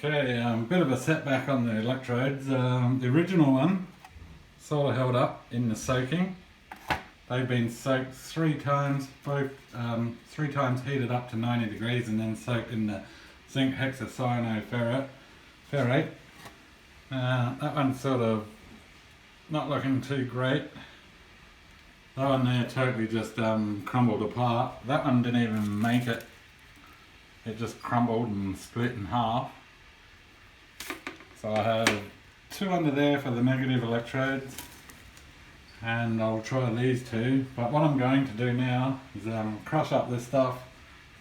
Okay, bit of a setback on the electrodes. The original one sort of held up in the soaking. They've been soaked 3 times, both 3 times heated up to 90 degrees and then soaked in the zinc hexacyanoferrate. That one's sort of not looking too great. That one there totally just crumbled apart. That one didn't even make it. It just crumbled and split in half. So I have 2 under there for the negative electrodes, and I'll try these 2. But what I'm going to do now is crush up this stuff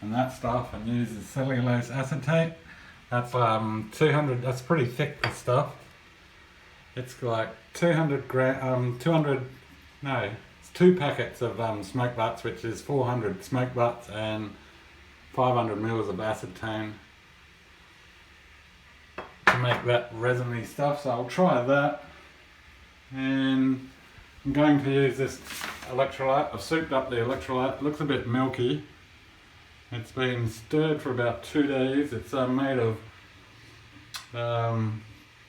and that stuff and use the cellulose acetate. That's 200. That's pretty thick, this stuff. It's like 200 it's 2 packets of smoke butts, which is 400 smoke butts and 500 mils of acetone to make that resiny stuff. So I'll try that, and I'm going to use this electrolyte. I've souped up the electrolyte. It looks a bit milky. It's been stirred for about 2 days. It's made of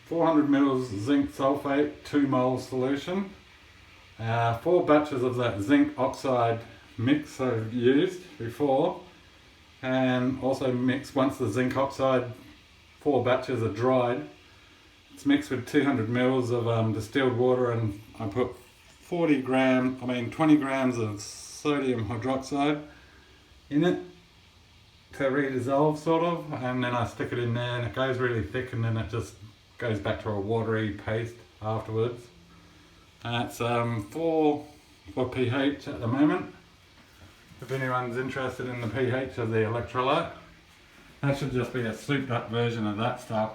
400 mils zinc sulfate, 2 moles solution, 4 batches of that zinc oxide mix I've used before, and also mixed once the zinc oxide 4 batches are dried. It's mixed with 200 mils of distilled water, and I put 20 grams of sodium hydroxide in it to redissolve sort of, and then I stick it in there and it goes really thick, and then it just goes back to a watery paste afterwards. And it's 4 for pH at the moment, if anyone's interested in the pH of the electrolyte. That should just be a souped up version of that stuff.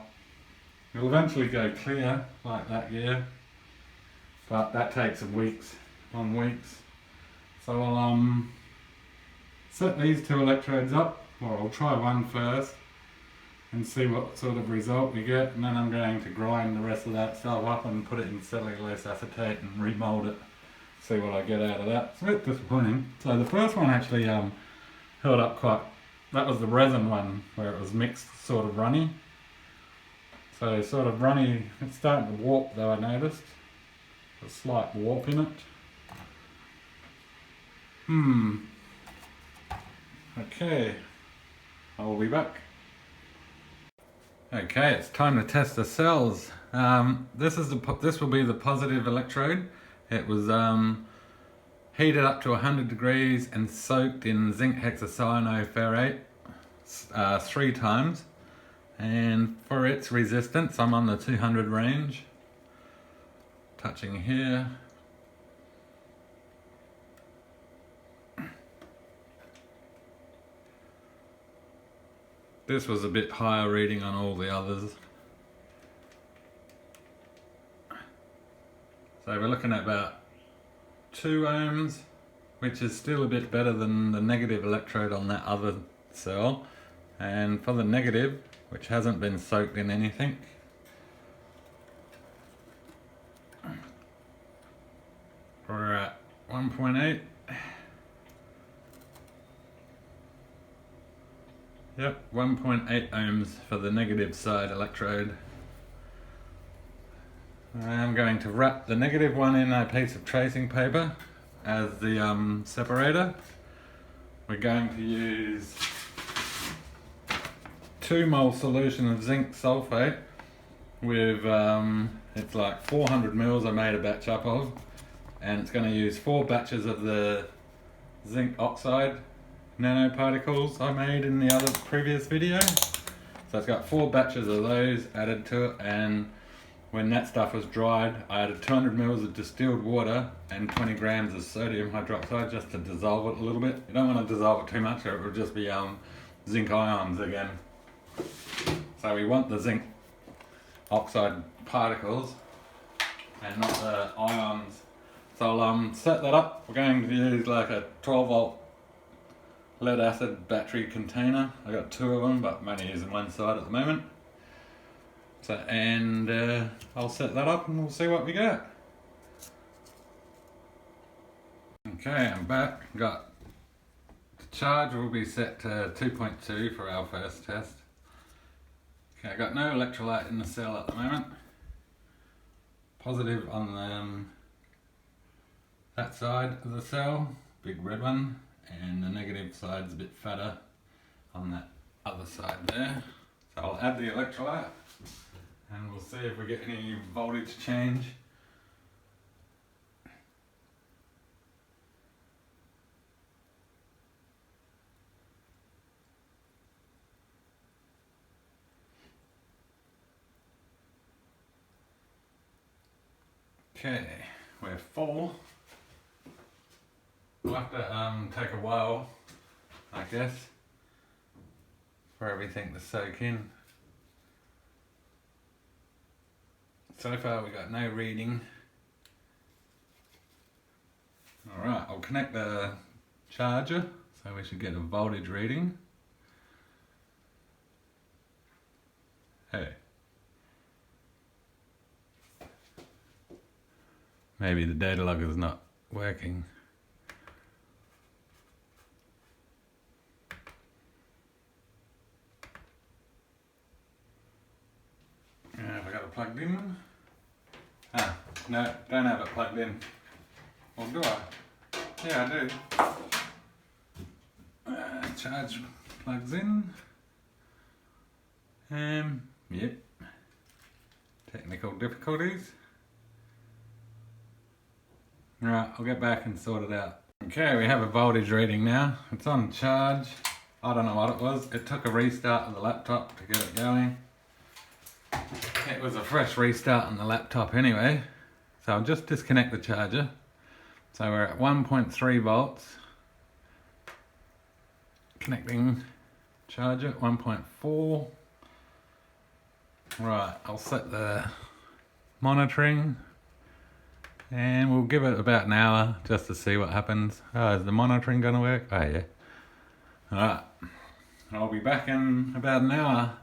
It'll eventually go clear like that, yeah, but that takes weeks. So I'll set these 2 electrodes up, or I'll try one first and see what sort of result we get, and then I'm going to grind the rest of that stuff up and put it in cellulose acetate and remold it, see what I get out of that. It's a bit disappointing. So the first one actually held up quite. That was the resin one where it was mixed sort of runny. So sort of runny, it's starting to warp though, I noticed. A slight warp in it. Okay, I'll be back. Okay, it's time to test the cells. This will be the positive electrode. It was heated up to 100 degrees and soaked in zinc hexacyanoferrate 3 times. And for its resistance, I'm on the 200 range. Touching here. This was a bit higher reading on all the others. So we're looking at about 2 ohms, which is still a bit better than the negative electrode on that other cell. And for the negative, which hasn't been soaked in anything, we're at 1.8. Yep, 1.8 ohms for the negative side electrode. I'm going to wrap the negative one in a piece of tracing paper as the separator. We're going to use 2 mole solution of zinc sulfate with, it's like 400 mils I made a batch up of, and it's going to use 4 batches of the zinc oxide nanoparticles I made in the other previous video. So it's got 4 batches of those added to it, and when that stuff was dried, I added 200 mils of distilled water and 20 grams of sodium hydroxide just to dissolve it a little bit. You don't want to dissolve it too much or it will just be zinc ions again. So we want the zinc oxide particles and not the ions. So I'll set that up. We're going to use like a 12 volt lead acid battery container. I got 2 of them, but I'm only using one side at the moment. So, and I'll set that up and we'll see what we get. Okay, I'm back. Got the charge will be set to 2.2 for our first test. Okay, I got no electrolyte in the cell at the moment. Positive on that side of the cell, big red one, and the negative side's a bit fatter on that other side there. So I'll add the electrolyte and we'll see if we get any voltage change. Okay, we're full. We'll have to take a while, I guess, for everything to soak in. So far we got no reading. Alright, I'll connect the charger, so we should get a voltage reading. Hey. Maybe the data logger is not working. Have I got it plugged in? Ah, no, don't have it plugged in. Or do I? Yeah, I do. Charge plugs in. Yep. Technical difficulties. Right, I'll get back and sort it out. Okay, we have a voltage reading now. It's on charge. I don't know what it was. It took a restart of the laptop to get it going. It was a fresh restart on the laptop anyway. So I'll just disconnect the charger. So we're at 1.3 volts. Connecting charger at 1.4. Right, I'll set the monitoring. And we'll give it about an hour just to see what happens. Oh, is the monitoring gonna work? Oh yeah. Alright. I'll be back in about an hour.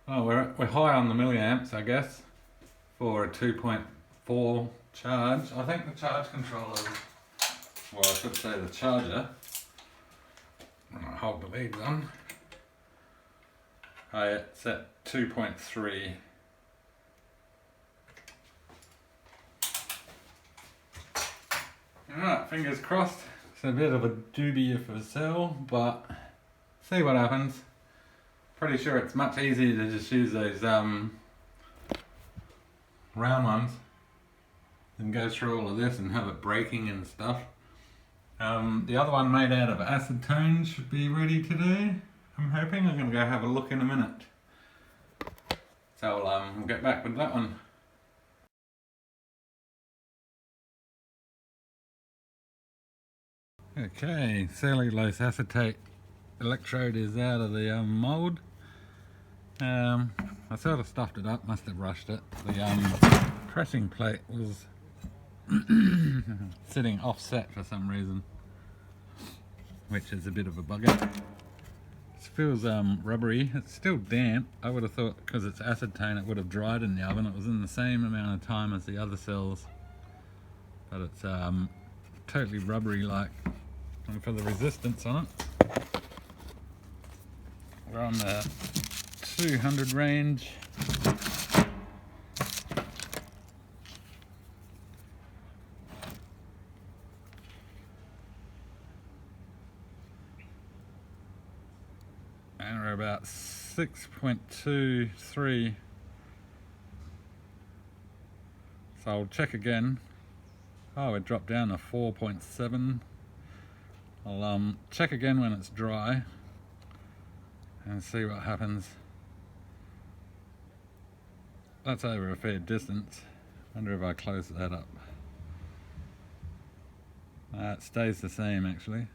Oh, we're high on the milliamps, I guess, for a 2.4 charge. I think the charge controller, well, I should say the charger. I'm gonna hold the leads on. Oh yeah, it's at 2.3. Alright, fingers crossed. It's a bit of a dubious for cell, but see what happens. Pretty sure it's much easier to just use those round ones than go through all of this and have it breaking and stuff. The other one made out of acetone should be ready today. I'm hoping. I'm going to go have a look in a minute. So we'll get back with that one. Okay, cellulose acetate electrode is out of the mould. I sort of stuffed it up, must have rushed it. The pressing plate was sitting offset for some reason, which is a bit of a bugger. It feels rubbery. It's still damp. I would have thought because it's acetone it would have dried in the oven. It was in the same amount of time as the other cells, but it's totally rubbery like. And for the resistance on it, we're on the 200 range. And we're about 6.23. So I'll check again. Oh, it dropped down to 4.7. I'll check again when it's dry and see what happens. That's over a fair distance. Wonder if I close that up. It stays the same actually.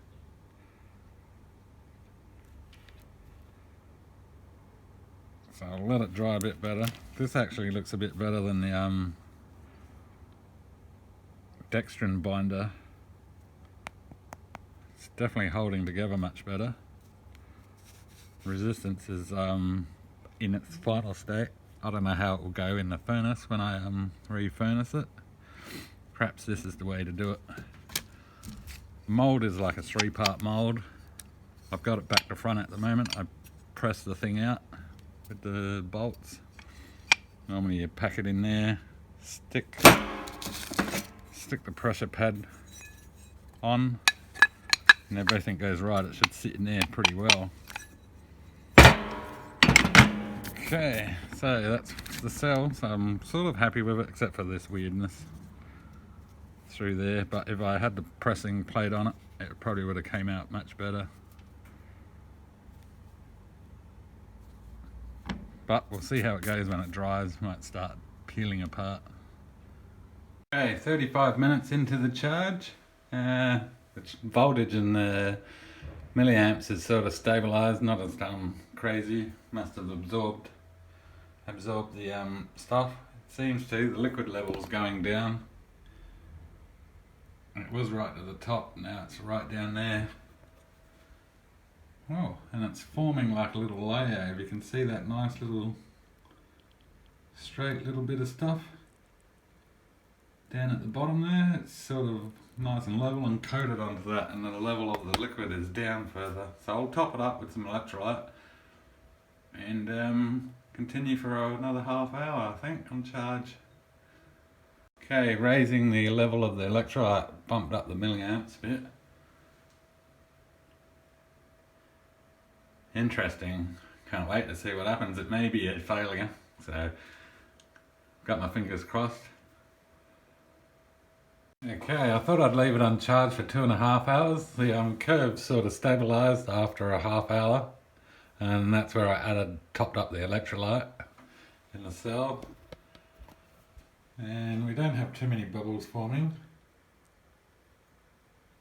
So I'll let it dry a bit better. This actually looks a bit better than the dextrin binder. It's definitely holding together much better. Resistance is in its final state. I don't know how it will go in the furnace when I re-furnace it. Perhaps this is the way to do it. Mould is like a 3-part mould. I've got it back to front at the moment. I press the thing out with the bolts. Normally you pack it in there, stick the pressure pad on, and everything goes right. It should sit in there pretty well. Okay, so that's the cell. So I'm sort of happy with it, except for this weirdness through there. But if I had the pressing plate on it, it probably would have came out much better. But we'll see how it goes when it dries. Might start peeling apart. Okay, 35 minutes into the charge. The voltage in the milliamps is sort of stabilized, not as crazy. Must have absorbed the stuff. It seems to. The liquid level's going down. It was right at the top, now it's right down there. Oh, and it's forming like a little layer. If you can see that nice little straight little bit of stuff down at the bottom there, it's sort of nice and level and coated onto that, and then the level of the liquid is down further. So I'll top it up with some electrolyte and continue for another half hour, I think, on charge. Okay, raising the level of the electrolyte bumped up the milliamps a bit. Interesting. Can't wait to see what happens. It may be a failure, so got my fingers crossed. Okay, I thought I'd leave it on charge for 2.5 hours. The curve sort of stabilized after a half hour, and that's where I topped up the electrolyte in the cell. And we don't have too many bubbles forming.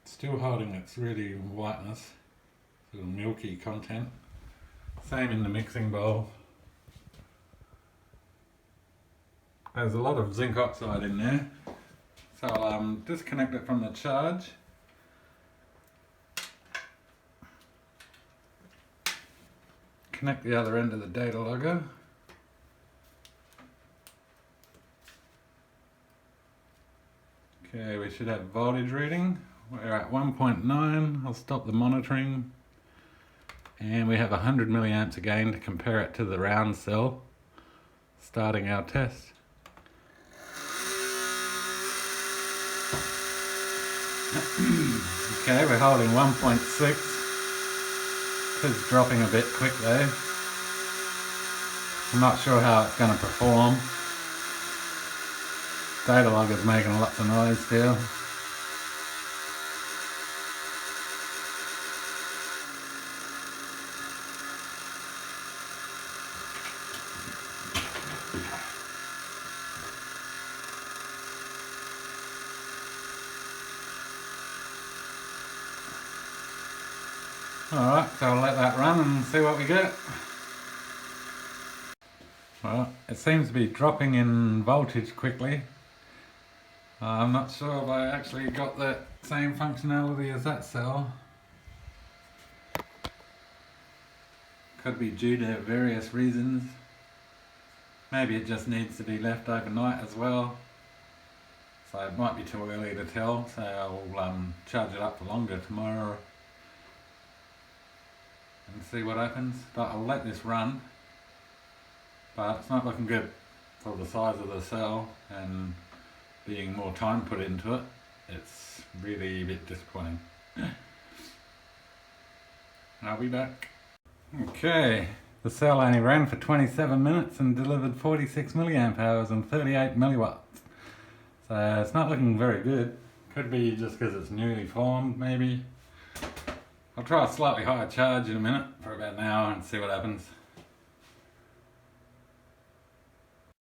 It's still holding its really whiteness, sort of milky content. Same in the mixing bowl. There's a lot of zinc oxide in there. So I'll disconnect it from the charge. Connect the other end of the data logger. Okay, we should have voltage reading. We're at 1.9. I'll stop the monitoring. And we have 100 milliamps again to compare it to the round cell. Starting our test. Okay, we're holding 1.6. It's dropping a bit quick though. I'm not sure how it's going to perform. Data logger's making lots of noise still. Alright, so I'll let that run and see what we get. Well, it seems to be dropping in voltage quickly. I'm not sure if I actually got the same functionality as that cell. Could be due to various reasons. Maybe it just needs to be left overnight as well. So it might be too early to tell, so I'll charge it up for longer tomorrow and see what happens. But I'll let this run. But it's not looking good for the size of the cell and being more time put into it. It's really a bit disappointing. I'll be back. Okay, the cell only ran for 27 minutes and delivered 46 milliamp hours and 38 milliwatts. So it's not looking very good. Could be just because it's newly formed, maybe. I'll try a slightly higher charge in a minute for about an hour and see what happens.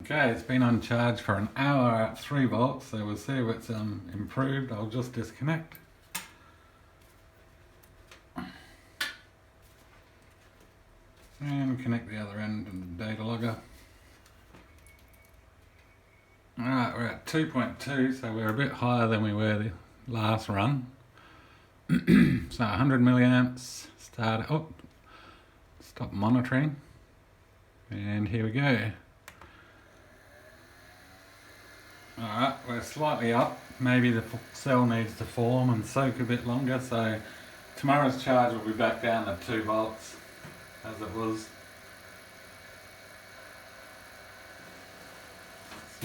Okay, it's been on charge for an hour at 3 volts, so we'll see if it's improved. I'll just disconnect. And connect the other end of the data logger. Alright, we're at 2.2, so we're a bit higher than we were the last run. So 100 milliamps, stop monitoring. And here we go. Alright, we're slightly up. Maybe the cell needs to form and soak a bit longer, so tomorrow's charge will be back down to 2 volts as it was.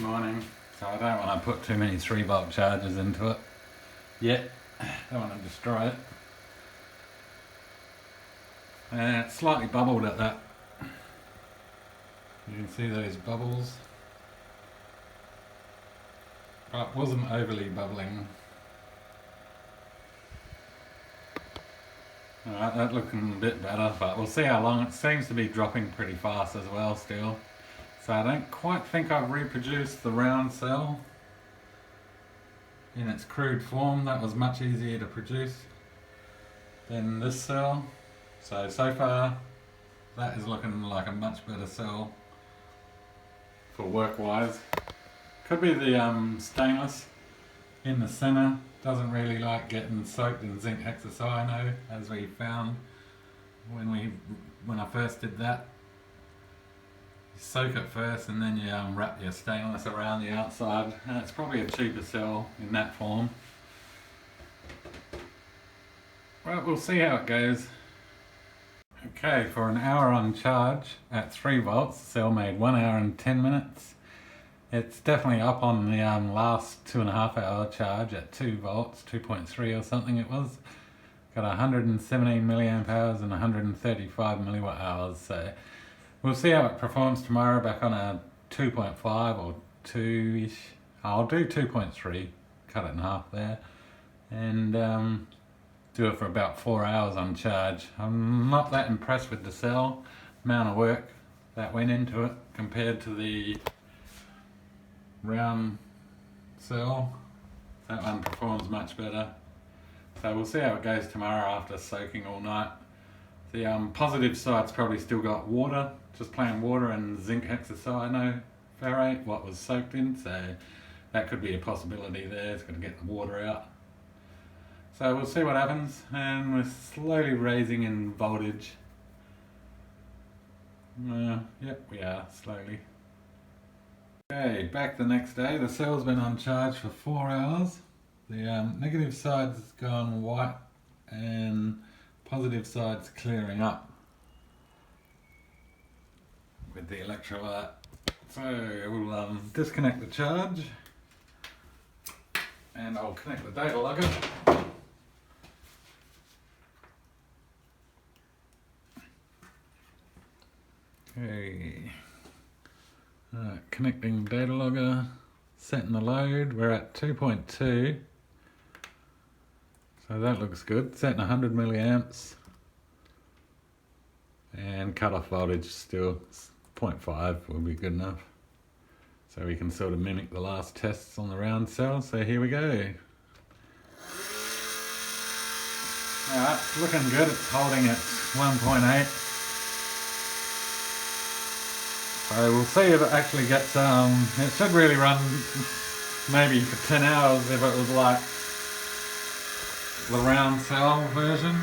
morning, so I don't want to put too many 3-volt chargers into it yet. Don't want to destroy it. It's slightly bubbled at that. You can see those bubbles, but wasn't overly bubbling. Alright, that's looking a bit better, but we'll see how long. It seems to be dropping pretty fast as well still. So I don't quite think I've reproduced the round cell in its crude form. That was much easier to produce than this cell. So far that is looking like a much better cell for work-wise. Could be the stainless in the center. Doesn't really like getting soaked in zinc hexacyano, as we found when I first did that. You soak it first and then you wrap your stainless around the outside, and it's probably a cheaper cell in that form. Well, we'll see how it goes. Okay, for an hour on charge at 3 volts, the cell made 1 hour and 10 minutes. It's definitely up on the last 2.5 hour charge at 2 volts, 2.3 or something it was. Got 117 milliamp hours and 135 milliwatt hours. So we'll see how it performs tomorrow back on a 2.5 or 2-ish. I'll do 2.3, cut it in half there. And do it for about 4 hours on charge. I'm not that impressed with the cell, amount of work that went into it compared to the round cell. That one performs much better. So we'll see how it goes tomorrow after soaking all night. The positive side's probably still got water, just plain water and zinc hexacyanoferrate, what was soaked in, so that could be a possibility there. It's going to get the water out. So we'll see what happens, and we're slowly raising in voltage. Yep, we are, slowly. Okay, back the next day. The cell's been on charge for 4 hours. The negative side's gone white and positive side's clearing up with the electrolyte. So we'll disconnect the charge and I'll connect the data logger. Okay. Connecting data logger, setting the load. We're at 2.2, so that looks good. Setting 100 milliamps and cutoff voltage still 0.5 will be good enough. So we can sort of mimic the last tests on the round cell. So here we go. Alright, it's looking good. It's holding at 1.8. So we'll see if it actually gets, it should really run maybe for 10 hours if it was like the round cell version.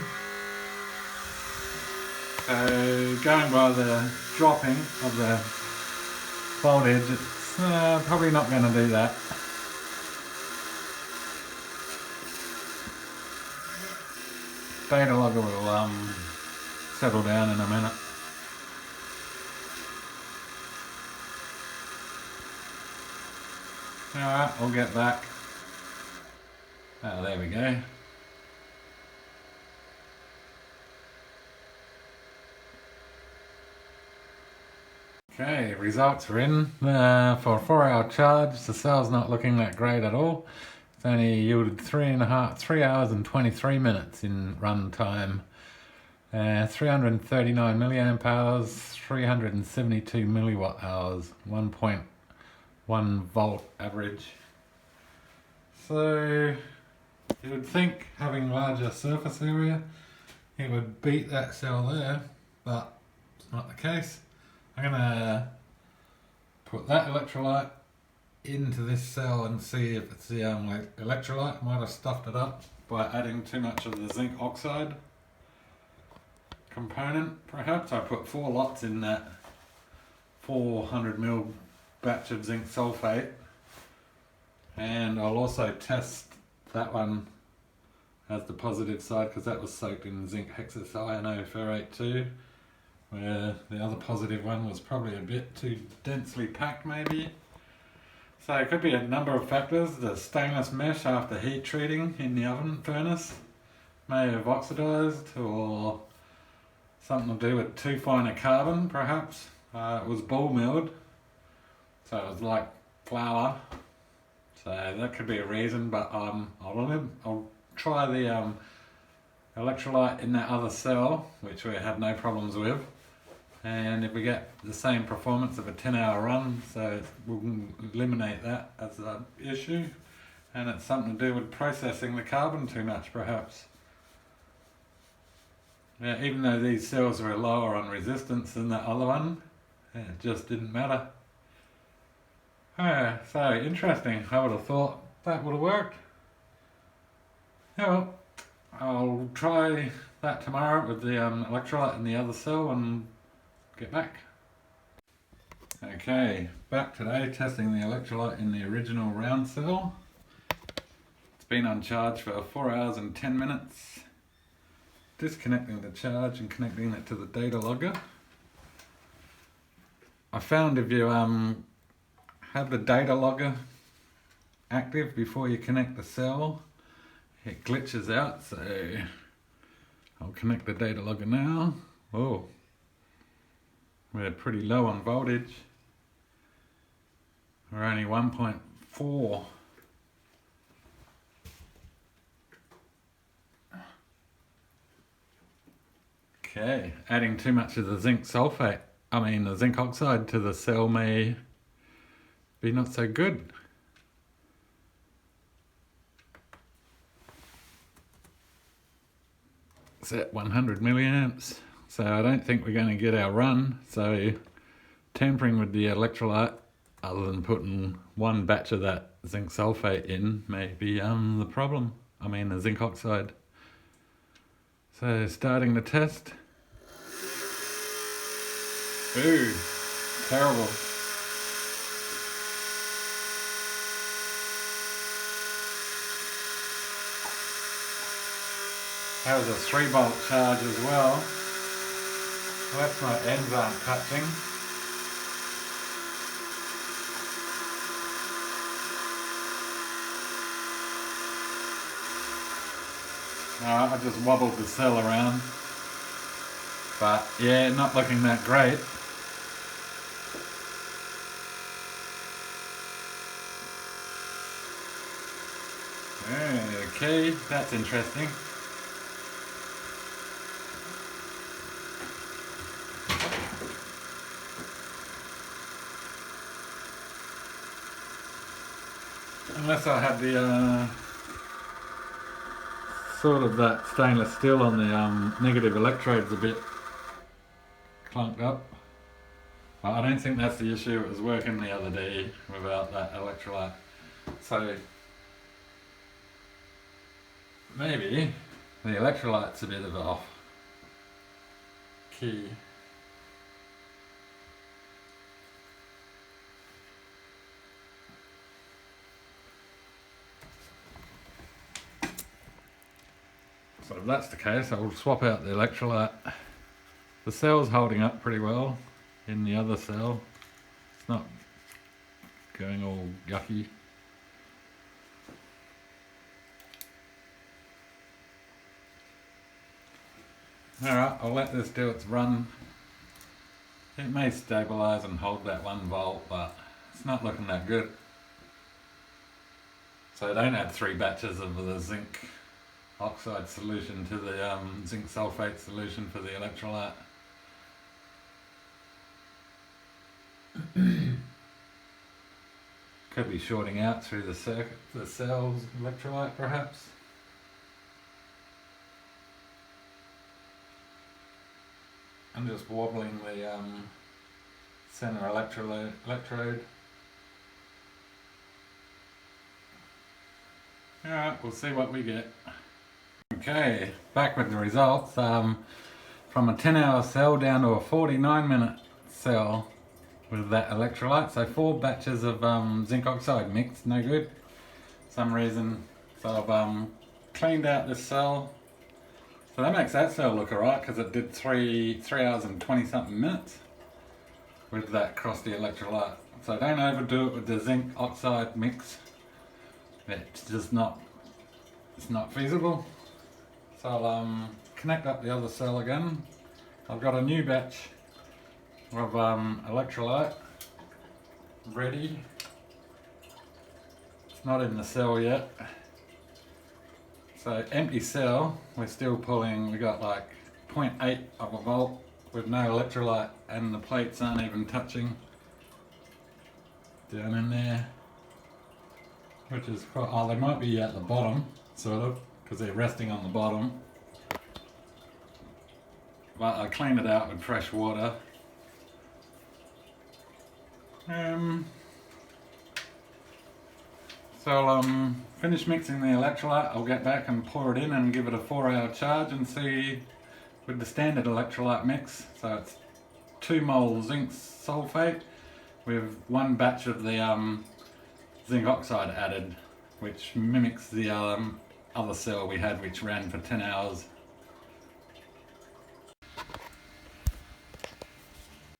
So going by the dropping of the voltage, it's probably not going to do that. Data logger will settle down in a minute. Alright, I'll get back. Oh, there we go. Okay, results are in. For a 4-hour charge, the cell's not looking that great at all. It's only yielded 3 hours and 23 minutes in run time. 339 milliamp hours, 372 milliwatt hours, 1.1 volt average. So you would think having larger surface area it would beat that cell there, but it's not the case. I'm gonna put that electrolyte into this cell and see if it's the electrolyte. Might have stuffed it up by adding too much of the zinc oxide component. Perhaps I put 4 lots in that 400 ml batch of zinc sulfate, and I'll also test that one as the positive side because that was soaked in zinc hexacyanoferrate too, where the other positive one was probably a bit too densely packed maybe. So it could be a number of factors. The stainless mesh after heat treating in the oven furnace may have oxidized, or something to do with too fine a carbon perhaps. It was ball milled, so it was like flour. So that could be a reason, but I'll try the electrolyte in that other cell, which we had no problems with. And if we get the same performance of a 10-hour run, so we'll eliminate that as an issue. And it's something to do with processing the carbon too much perhaps. Yeah, even though these cells were lower on resistance than the other one, it just didn't matter. So interesting. I would have thought that would have worked. Yeah, well, I'll try that tomorrow with the electrolyte in the other cell and get back. Okay, back today testing the electrolyte in the original round cell. It's been on charge for 4 hours and 10 minutes. Disconnecting the charge and connecting it to the data logger. I found if you have the data logger active before you connect the cell, it glitches out, so I'll connect the data logger now. Oh, we're pretty low on voltage. We're only 1.4. Okay, adding too much of the zinc oxide to the cell may be not so good. It's at 100 milliamps, so I don't think we're going to get our run. So tampering with the electrolyte, other than putting one batch of that zinc sulfate in, may be the problem. The zinc oxide. So starting the test. Ooh, terrible. That was a 3-volt charge as well. That's my ends aren't touching. No, I just wobbled the cell around. But yeah, not looking that great. Okay, that's interesting. Unless I had the sort of that stainless steel on the negative electrodes a bit clunked up. But I don't think that's the issue. It was working the other day without that electrolyte. So maybe the electrolyte's a bit of off key. So if that's the case, I'll swap out the electrolyte. The cell's holding up pretty well in the other cell. It's not going all yucky. Alright, I'll let this do its run. It may stabilise and hold that 1 volt, but it's not looking that good. So don't add 3 batches of the zinc oxide solution to the zinc sulfate solution for the electrolyte. Could be shorting out through the cell's electrolyte perhaps. I'm just wobbling the center electrode. Alright, we'll see what we get. Okay, back with the results. From a 10-hour cell down to a 49-minute cell with that electrolyte. So 4 batches of zinc oxide mixed, no good. For some reason. So I've cleaned out this cell. So that makes that cell look alright because it did 3 hours and 20 something minutes with that crusty electrolyte. So don't overdo it with the zinc oxide mix. It's just not, it's not feasible. So I'll connect up the other cell again. I've got a new batch of electrolyte ready. It's not in the cell yet. So empty cell, we're still pulling, we got like 0.8 of a volt with no electrolyte, and the plates aren't even touching down in there, which is quite, oh, they might be at the bottom, sort of, because they're resting on the bottom. But I cleaned it out with fresh water. So I'll finish mixing the electrolyte, I'll get back and pour it in and give it a 4-hour charge and see with the standard electrolyte mix. So it's 2 mole zinc sulfate with 1 batch of the zinc oxide added, which mimics the other cell we had, which ran for 10 hours.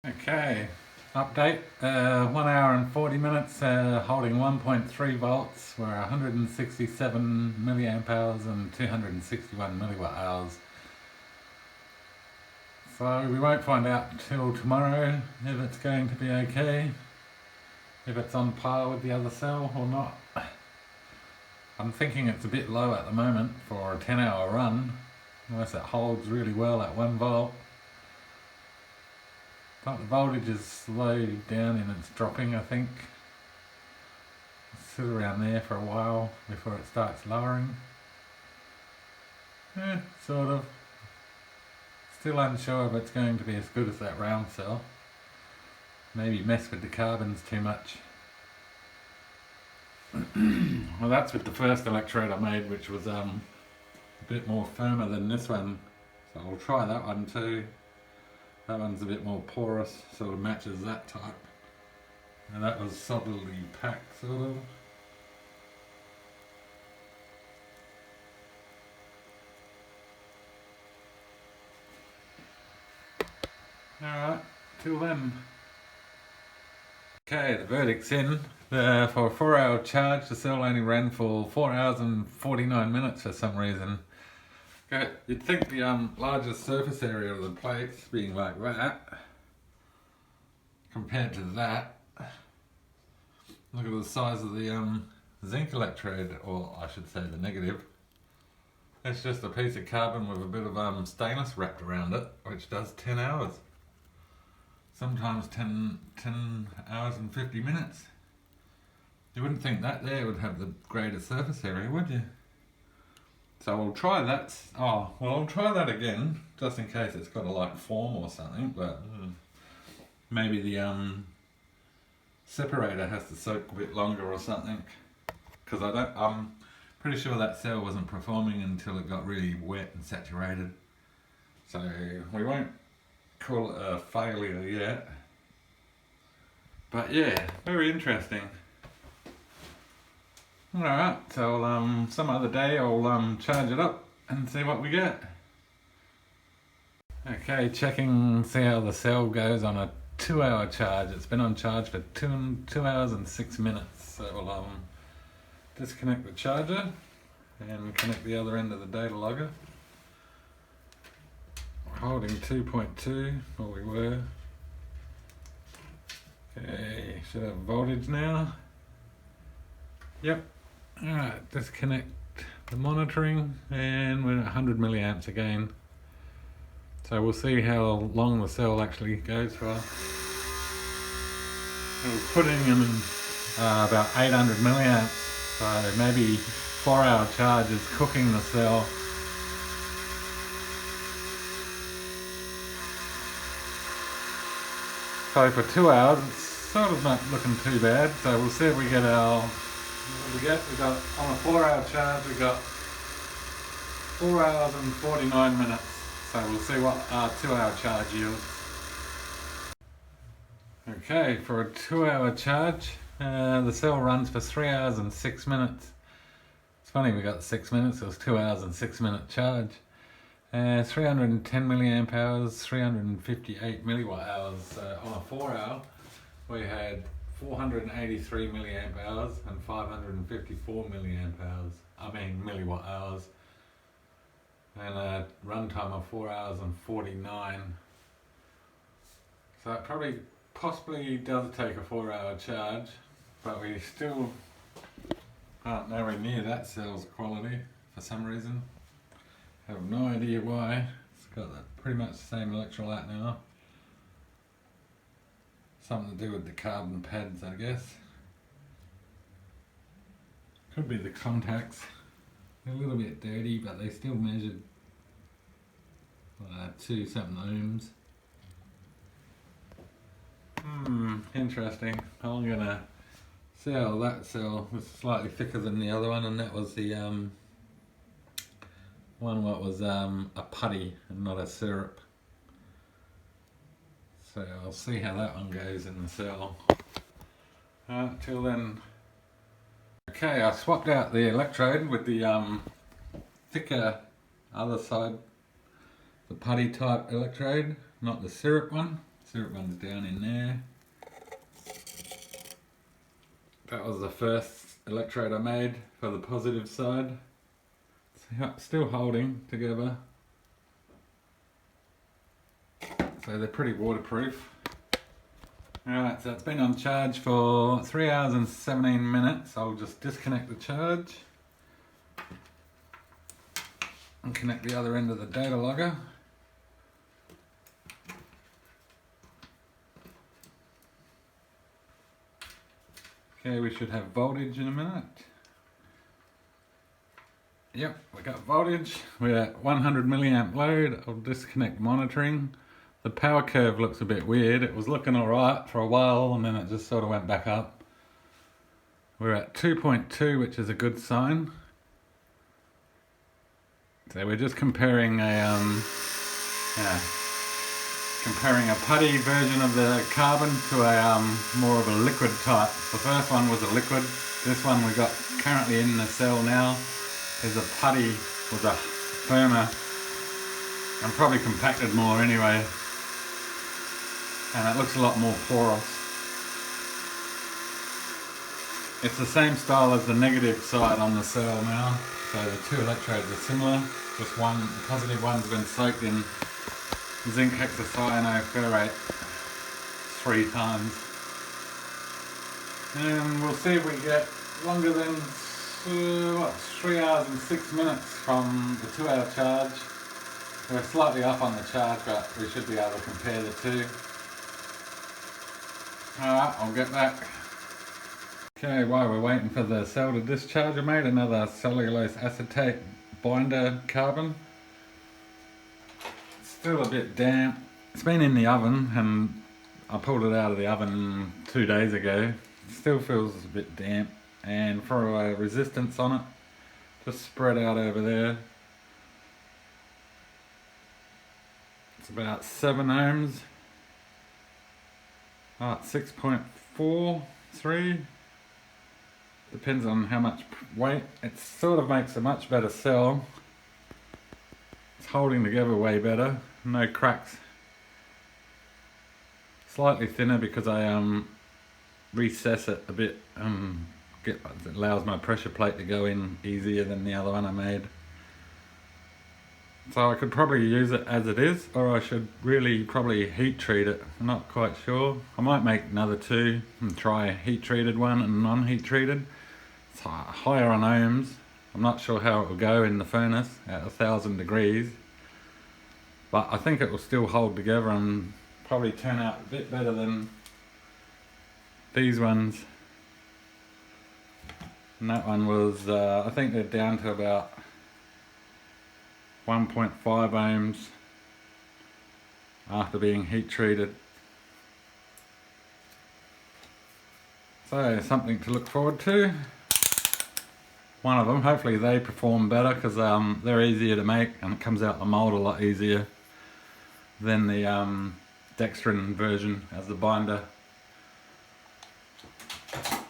Okay. Update, 1 hour and 40 minutes, holding 1.3 volts, we're 167 milliamp hours and 261 milliwatt hours. So we won't find out until tomorrow if it's going to be okay, if it's on par with the other cell or not. I'm thinking it's a bit low at the moment for a 10-hour run, unless it holds really well at 1 volt. But the voltage is slowed down and it's dropping, I think. Sit around there for a while before it starts lowering. Sort of. Still unsure if it's going to be as good as that round cell. Maybe mess with the carbons too much. Well, that's with the first electrode I made, which was a bit more firmer than this one. So I'll try that one too. That one's a bit more porous, sort of matches that type. And that was solidly packed, sort of. Alright, till then. Okay, the verdict's in. For a 4-hour charge, the cell only ran for 4 hours and 49 minutes for some reason. Okay, you'd think the largest surface area of the plates being like that, compared to that, look at the size of the zinc electrode, or I should say the negative. It's just a piece of carbon with a bit of stainless wrapped around it, which does 10 hours. Sometimes 10 hours and 50 minutes. You wouldn't think that there would have the greatest surface area, would you? So we'll try that. Oh, well, I'll try that again, just in case it's got a like form or something. But maybe the separator has to soak a bit longer or something. Because I'm pretty sure that cell wasn't performing until it got really wet and saturated. So we won't call it a failure yet. But yeah, very interesting. Alright, so some other day I'll charge it up and see what we get. Okay, checking, see how the cell goes on a 2-hour charge. It's been on charge for 2 hours and 6 minutes. So we'll disconnect the charger and connect the other end of the data logger. We're holding 2.2, or we were. Okay, should have voltage now. Yep. Alright, disconnect the monitoring and we're at 100 milliamps again. So we'll see how long the cell actually goes for. We're putting in about 800 milliamps, so maybe 4-hour charge is cooking the cell. So for 2 hours it's sort of not looking too bad, so we'll see if we get our... We got on a 4-hour charge, we got 4 hours and 49 minutes. So we'll see what our 2-hour charge yields. Okay, for a 2-hour charge, the cell runs for 3 hours and 6 minutes. It's funny we got 6 minutes, it was 2 hours and 6 minute charge. 310 milliamp hours, 358 milliwatt hours. On a 4-hour, we had 483 milliamp hours and 554 milliamp hours. I mean milliwatt hours. And a runtime of 4 hours and 49. So it probably possibly does take a 4-hour charge, but we still aren't nowhere near that cell's quality for some reason. Have no idea why. It's got pretty much the same electrolyte now. Something to do with the carbon pads, I guess. Could be the contacts. They're a little bit dirty, but they still measured 2 something ohms. Interesting. I'm gonna sell that cell. Was slightly thicker than the other one, and that was the one what was a putty and not a syrup. So I'll see how that one goes in the cell. Till then. Okay, I swapped out the electrode with the thicker other side, the putty type electrode, not the syrup one. Syrup one's down in there. That was the first electrode I made for the positive side. It's still holding together. So they're pretty waterproof. Alright, so it's been on charge for 3 hours and 17 minutes. I'll just disconnect the charge and connect the other end of the data logger. Okay, we should have voltage in a minute. Yep, we got voltage. We're at 100 milliamp load. I'll disconnect monitoring. The power curve looks a bit weird. It was looking alright for a while and then it just sort of went back up. We're at 2.2, which is a good sign. So we're just comparing a putty version of the carbon to a more of a liquid type. The first one was a liquid. This one we got currently in the cell now is a putty with a firmer and probably compacted more anyway. And it looks a lot more porous. It's the same style as the negative side on the cell now. So the two electrodes are similar. Just one, the positive one's been soaked in zinc hexacyanoferrate 3 times. And we'll see if we get longer than 3 hours and 6 minutes from the 2-hour charge. We're slightly up on the charge, but we should be able to compare the two. Alright, I'll get back. Okay, while we're waiting for the cell to discharge, I made another cellulose acetate binder carbon. It's still a bit damp. It's been in the oven and I pulled it out of the oven 2 days ago. It still feels a bit damp, and for a resistance on it, just spread out over there. It's about 7 ohms. It's 6.43. Depends on how much weight. It sort of makes a much better cell. It's holding together way better. No cracks. Slightly thinner because I recess it a bit. It allows my pressure plate to go in easier than the other one I made. So I could probably use it as it is, or I should really probably heat treat it. I'm not quite sure. I might make another 2 and try a heat treated one and non-heat treated. It's higher on ohms. I'm not sure how it will go in the furnace at 1000 degrees. But I think it will still hold together and probably turn out a bit better than these ones. And that one was, I think they're down to about 1.5 ohms after being heat treated. So something to look forward to. One of them, hopefully they perform better because they're easier to make and it comes out the mold a lot easier than the dextrin version as the binder.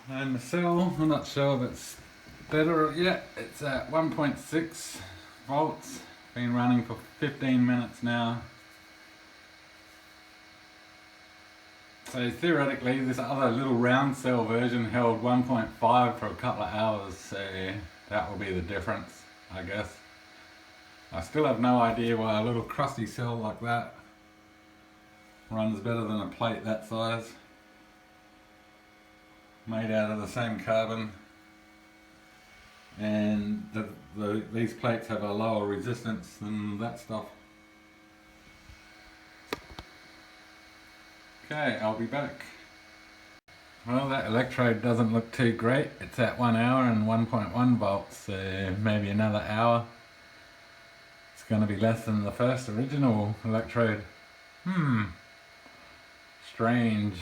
And the cell, I'm not sure if it's better yet. It's at 1.6 volts. Been running for 15 minutes now. So theoretically this other little round cell version held 1.5 for a couple of hours, so that will be the difference, I guess. I still have no idea why a little crusty cell like that runs better than a plate that size, made out of the same carbon, and these plates have a lower resistance than that stuff. Okay, I'll be back. Well, that electrode doesn't look too great. It's at 1 hour and 1.1 volts, so maybe another hour. It's going to be less than the first original electrode. Strange.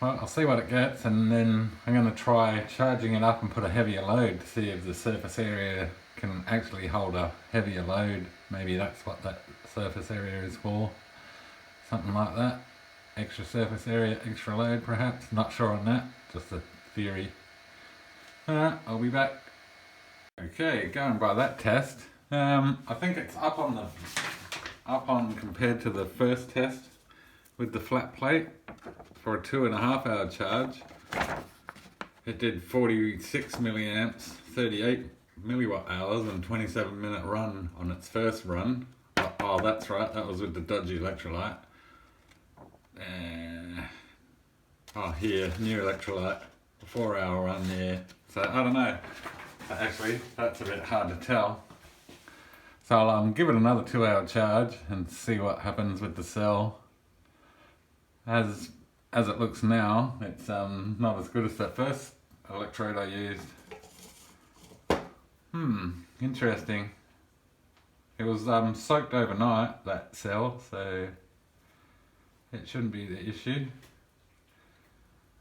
Well, I'll see what it gets, and then I'm going to try charging it up and put a heavier load to see if the surface area can actually hold a heavier load. Maybe that's what that surface area is for. Something like that. Extra surface area, extra load perhaps. Not sure on that. Just a theory. Alright, I'll be back. Okay, going by that test. I think it's up on compared to the first test with the flat plate for a 2.5 hour charge. It did 46 milliamps, 38 milliwatt hours and 27-minute run on its first run. Oh, that's right, that was with the dodgy electrolyte. Here, new electrolyte, 4-hour run there. So I don't know. Actually, that's a bit hard to tell. So I'll give it another 2-hour charge and see what happens with the cell. As it looks now, it's not as good as that first electrode I used. Interesting. It was soaked overnight, that cell, so it shouldn't be the issue.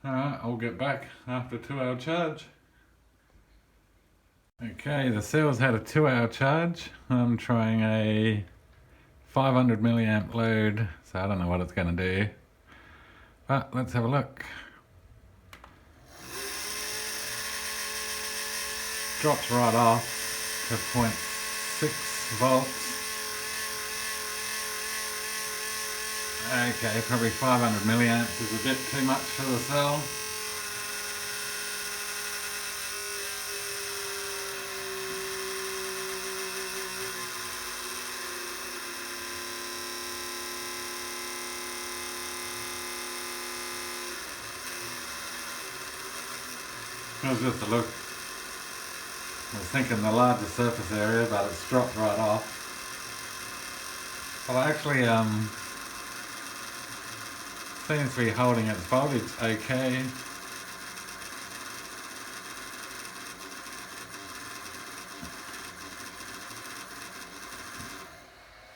Alright, I'll get back after a 2-hour charge. Okay, the cell's had a 2-hour charge. I'm trying a 500 milliamp load, so I don't know what it's going to do. But let's have a look. Drops right off to 0.6 volts. Okay, probably 500 milliamps is a bit too much for the cell. It was just a look. I was thinking the larger surface area, but it's dropped right off. Well, actually, seems to be holding its voltage okay.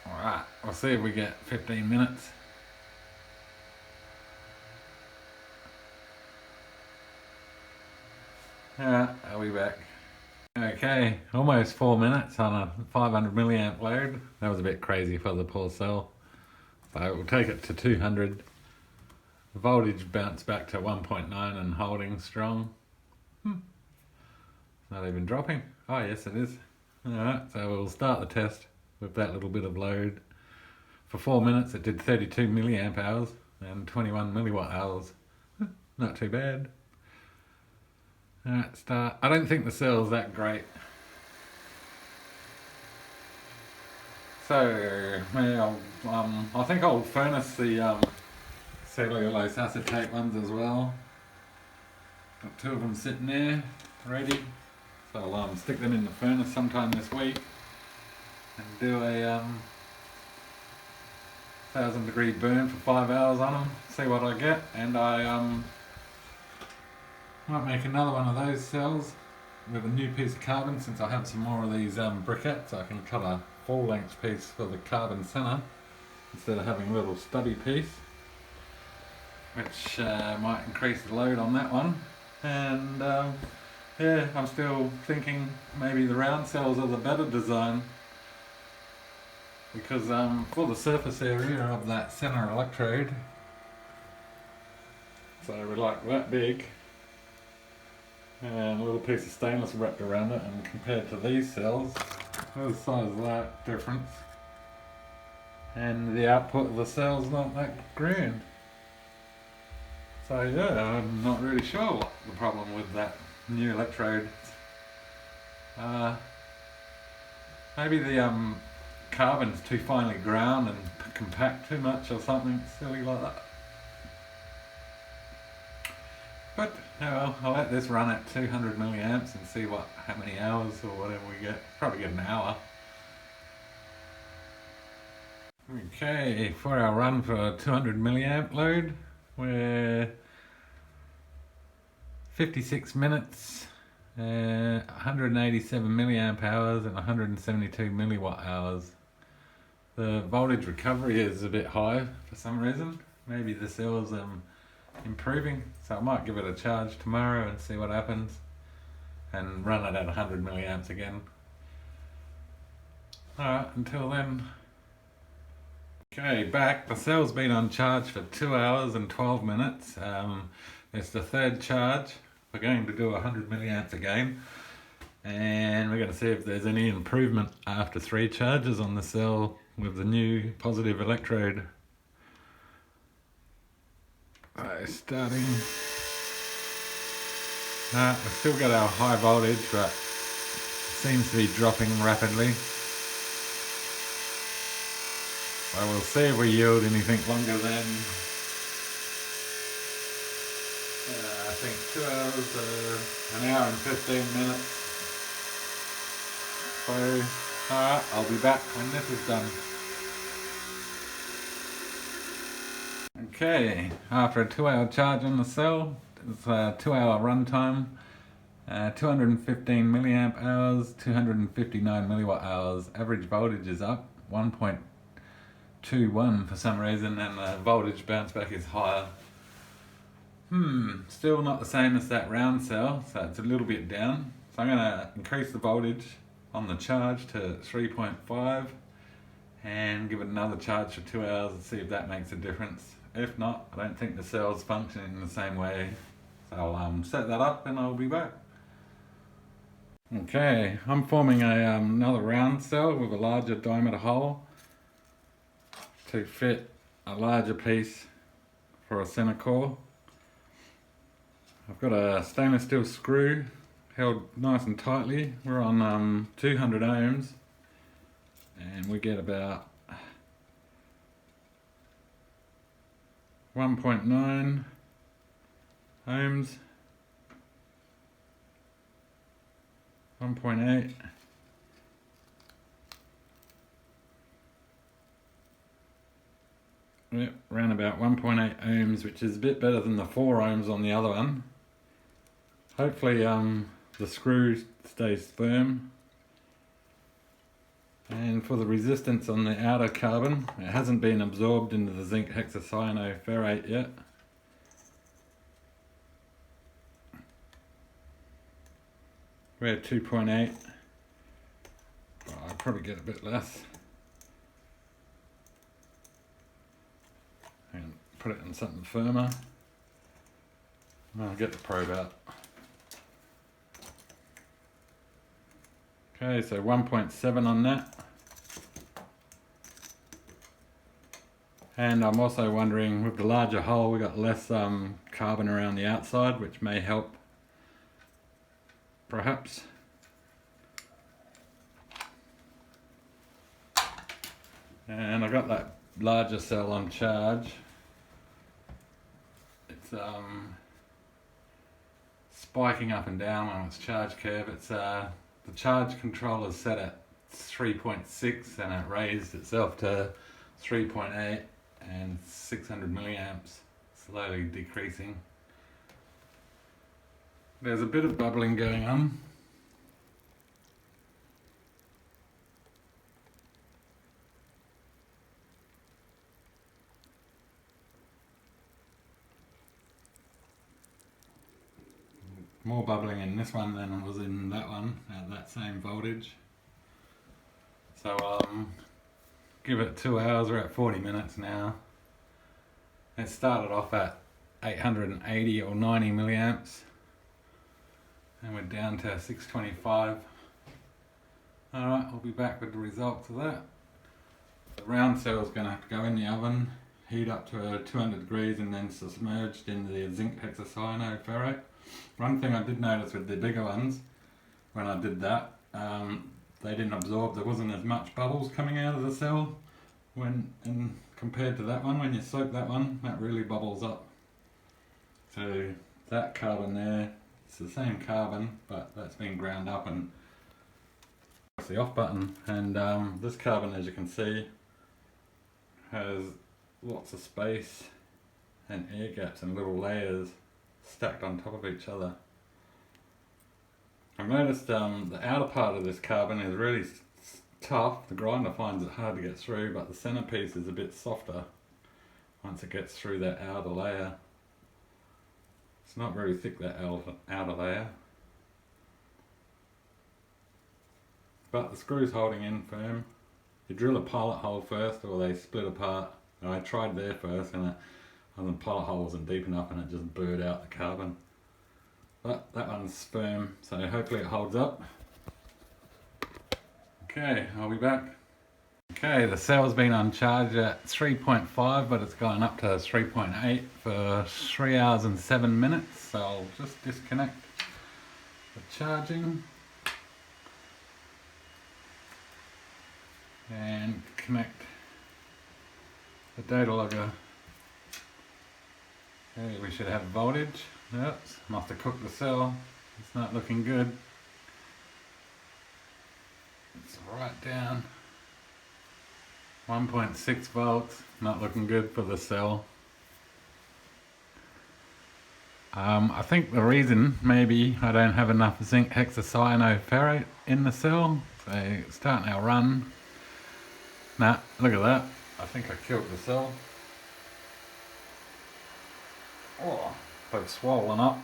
Alright, we'll see if we get 15 minutes. Alright, I'll be back. Okay, almost 4 minutes on a 500 milliamp load. That was a bit crazy for the poor cell. So we'll take it to 200. The voltage bounced back to 1.9 and holding strong. It's not even dropping. Oh yes it is. Alright, so we'll start the test with that little bit of load. For 4 minutes it did 32 milliamp hours and 21 milliwatt hours. Not too bad. Alright, start. I don't think the cell's that great. So, well, I think I'll furnace the cellulose acetate ones as well. Got 2 of them sitting there, ready. So I'll stick them in the furnace sometime this week and do a 1000-degree burn for 5 hours on them, see what I get, and I might make another one of those cells with a new piece of carbon, since I have some more of these briquettes. I can cut a full-length piece for the carbon centre instead of having a little stubby piece, which might increase the load on that one. And yeah, I'm still thinking maybe the round cells are the better design, because for the surface area of that centre electrode, so we're like that big, and a little piece of stainless wrapped around it, and compared to these cells, there's the size of that difference. and the output of the cell's not that grand. So yeah, I'm not really sure what the problem with that new electrode. Maybe the carbon's too finely ground and compact too much or something silly like that. But well, I'll let this run at 200 milliamps and see how many hours or whatever we get. Probably get an hour. Okay, for our run for a 200 milliamp load, we're 56 minutes, 187 milliamp hours and 172 milliwatt hours. The voltage recovery is a bit high for some reason. Maybe the cell's improving, so I might give it a charge tomorrow and see what happens and run it at 100 milliamps again. Alright, until then. Okay, back. The cell's been on charge for 2 hours and 12 minutes. It's the third charge. We're going to do 100 milliamps again, and we're going to see if there's any improvement after 3 charges on the cell with the new positive electrode. Starting. We've still got our high voltage, but it seems to be dropping rapidly. So we'll see if we yield anything longer than I think 2 hours, an hour and 15 minutes. So, alright, I'll be back when this is done. Okay, after a 2 hour charge on the cell, it's a 2 hour runtime, 215 milliamp hours, 259 milliwatt hours. Average voltage is up 1.21 for some reason, and the voltage bounce back is higher. Still not the same as that round cell, so it's a little bit down. So I'm going to increase the voltage on the charge to 3.5 and give it another charge for 2 hours and see if that makes a difference. If not, I don't think the cell's functioning in the same way. So I'll set that up and I'll be back. Okay, I'm forming another round cell with a larger diameter hole to fit a larger piece for a center core. I've got a stainless steel screw held nice and tightly. We're on 200 ohms and we get about 1.9 ohms, 1.8, yep, around about 1.8 ohms, which is a bit better than the 4 ohms on the other one. Hopefully the screw stays firm. And for the resistance on the outer carbon, it hasn't been absorbed into the zinc hexacyanoferrate yet. We're at 2.8. I'll probably get a bit less. And put it in something firmer. I'll get the probe out. Okay, so 1.7 on that. And I'm also wondering, with the larger hole, we got less carbon around the outside, which may help, perhaps. And I got that larger cell on charge. It's spiking up and down on its charge curve. It's the charge controller is set at 3.6 and it raised itself to 3.8 and 600 milliamps, slowly decreasing. There's a bit of bubbling going on. More bubbling in this one than was in that one at that same voltage. So give it 2 hours, we're at 40 minutes now. It started off at 880 or 90 milliamps and we're down to 625. Alright, I'll be back with the results of that. The round cell is going to have to go in the oven, heat up to 200 degrees and then submerged in the zinc hexacyanoferrate. One thing I did notice with the bigger ones, when I did that, they didn't absorb, there wasn't as much bubbles coming out of the cell compared to that one. When you soak that one, that really bubbles up. So that carbon there, it's the same carbon, but that's been ground up and press the off button. And this carbon, as you can see, has lots of space and air gaps and little layers stacked on top of each other. I've noticed the outer part of this carbon is really tough. The grinder finds it hard to get through, but the centerpiece is a bit softer once it gets through that outer layer. It's not very thick, that outer layer, but the screw's holding in firm. You drill a pilot hole first, or they split apart. I tried there first, and the pilot hole wasn't deep enough and it just burred out the carbon. But that one's firm, so hopefully it holds up. Okay, I'll be back. Okay, the cell's been on charge at 3.5, but it's gone up to 3.8 for 3 hours and 7 minutes. So I'll just disconnect the charging and connect the data logger. Okay, we should have voltage. Oops, must have cooked the cell. It's not looking good. It's right down. 1.6 volts, not looking good for the cell. I think the reason, maybe I don't have enough zinc hexacyanoferrate in the cell. So it's starting to run. Nah, look at that. I think I killed the cell. Oh, they've swollen up.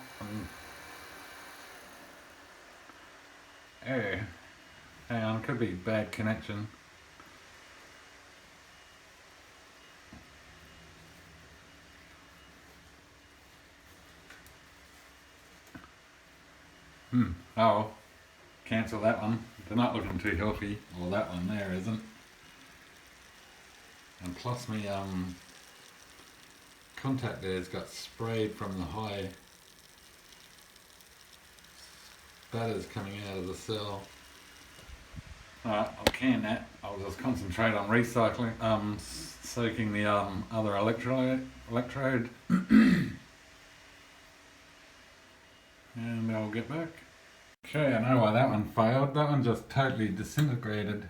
Hey, hang on, could be bad connection. Oh, cancel that one. They're not looking too healthy. Well, that one there isn't. And plus me contact there's got sprayed from the high spatters coming out of the cell. Alright, I'll can that. I'll just concentrate on recycling, soaking the other electrode. And I'll get back. Okay, I know why that one failed. That one just totally disintegrated.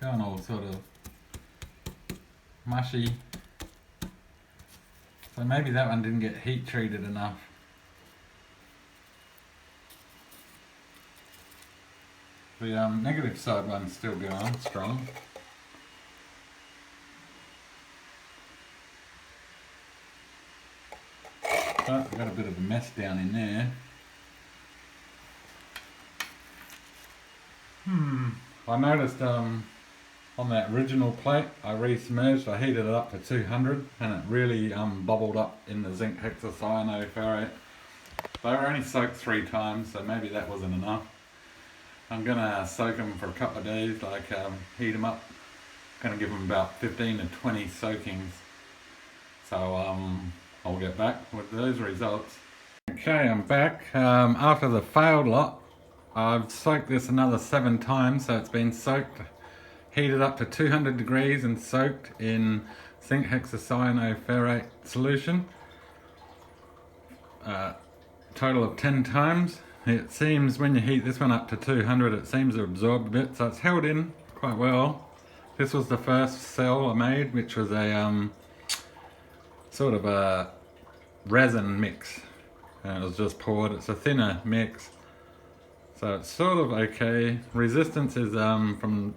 Going all sort of mushy. So maybe that one didn't get heat treated enough. The negative side one's still going strong. But I've got a bit of a mess down in there. I noticed on that original plate I re-submerged, I heated it up to 200 and it really bubbled up in the zinc hexacyanoferrate. They were only soaked 3 times, so maybe that wasn't enough. I'm gonna soak them for a couple of days, heat them up. Gonna give them about 15 to 20 soakings. So I'll get back with those results. Okay, I'm back. After the failed lot, I've soaked this another 7 times, so it's been soaked, heated up to 200 degrees and soaked in zinc hexacyanoferrate solution. Total of 10 times. It seems when you heat this one up to 200, it seems to absorb a bit, so it's held in quite well. This was the first cell I made, which was a sort of a resin mix. And it was just poured. It's a thinner mix. So it's sort of okay. Resistance is from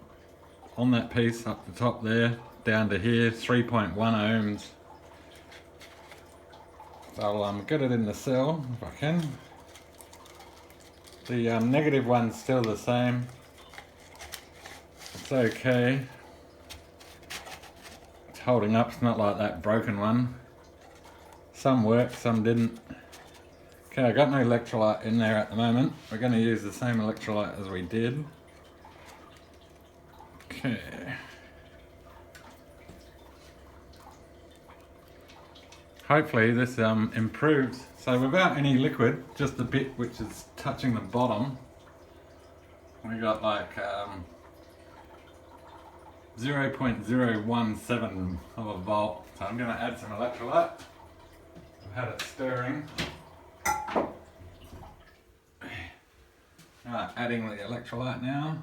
on that piece up the top there down to here, 3.1 ohms. So I'll get it in the cell if I can. The negative one's still the same. It's okay. It's holding up, it's not like that broken one. Some worked, some didn't. Okay, I got no electrolyte in there at the moment. We're going to use the same electrolyte as we did. Okay. hopefully this improves. So without any liquid, just a bit which is touching the bottom, we got like 0.017 of a volt. So I'm going to add some electrolyte. I've had it stirring. Adding the electrolyte now.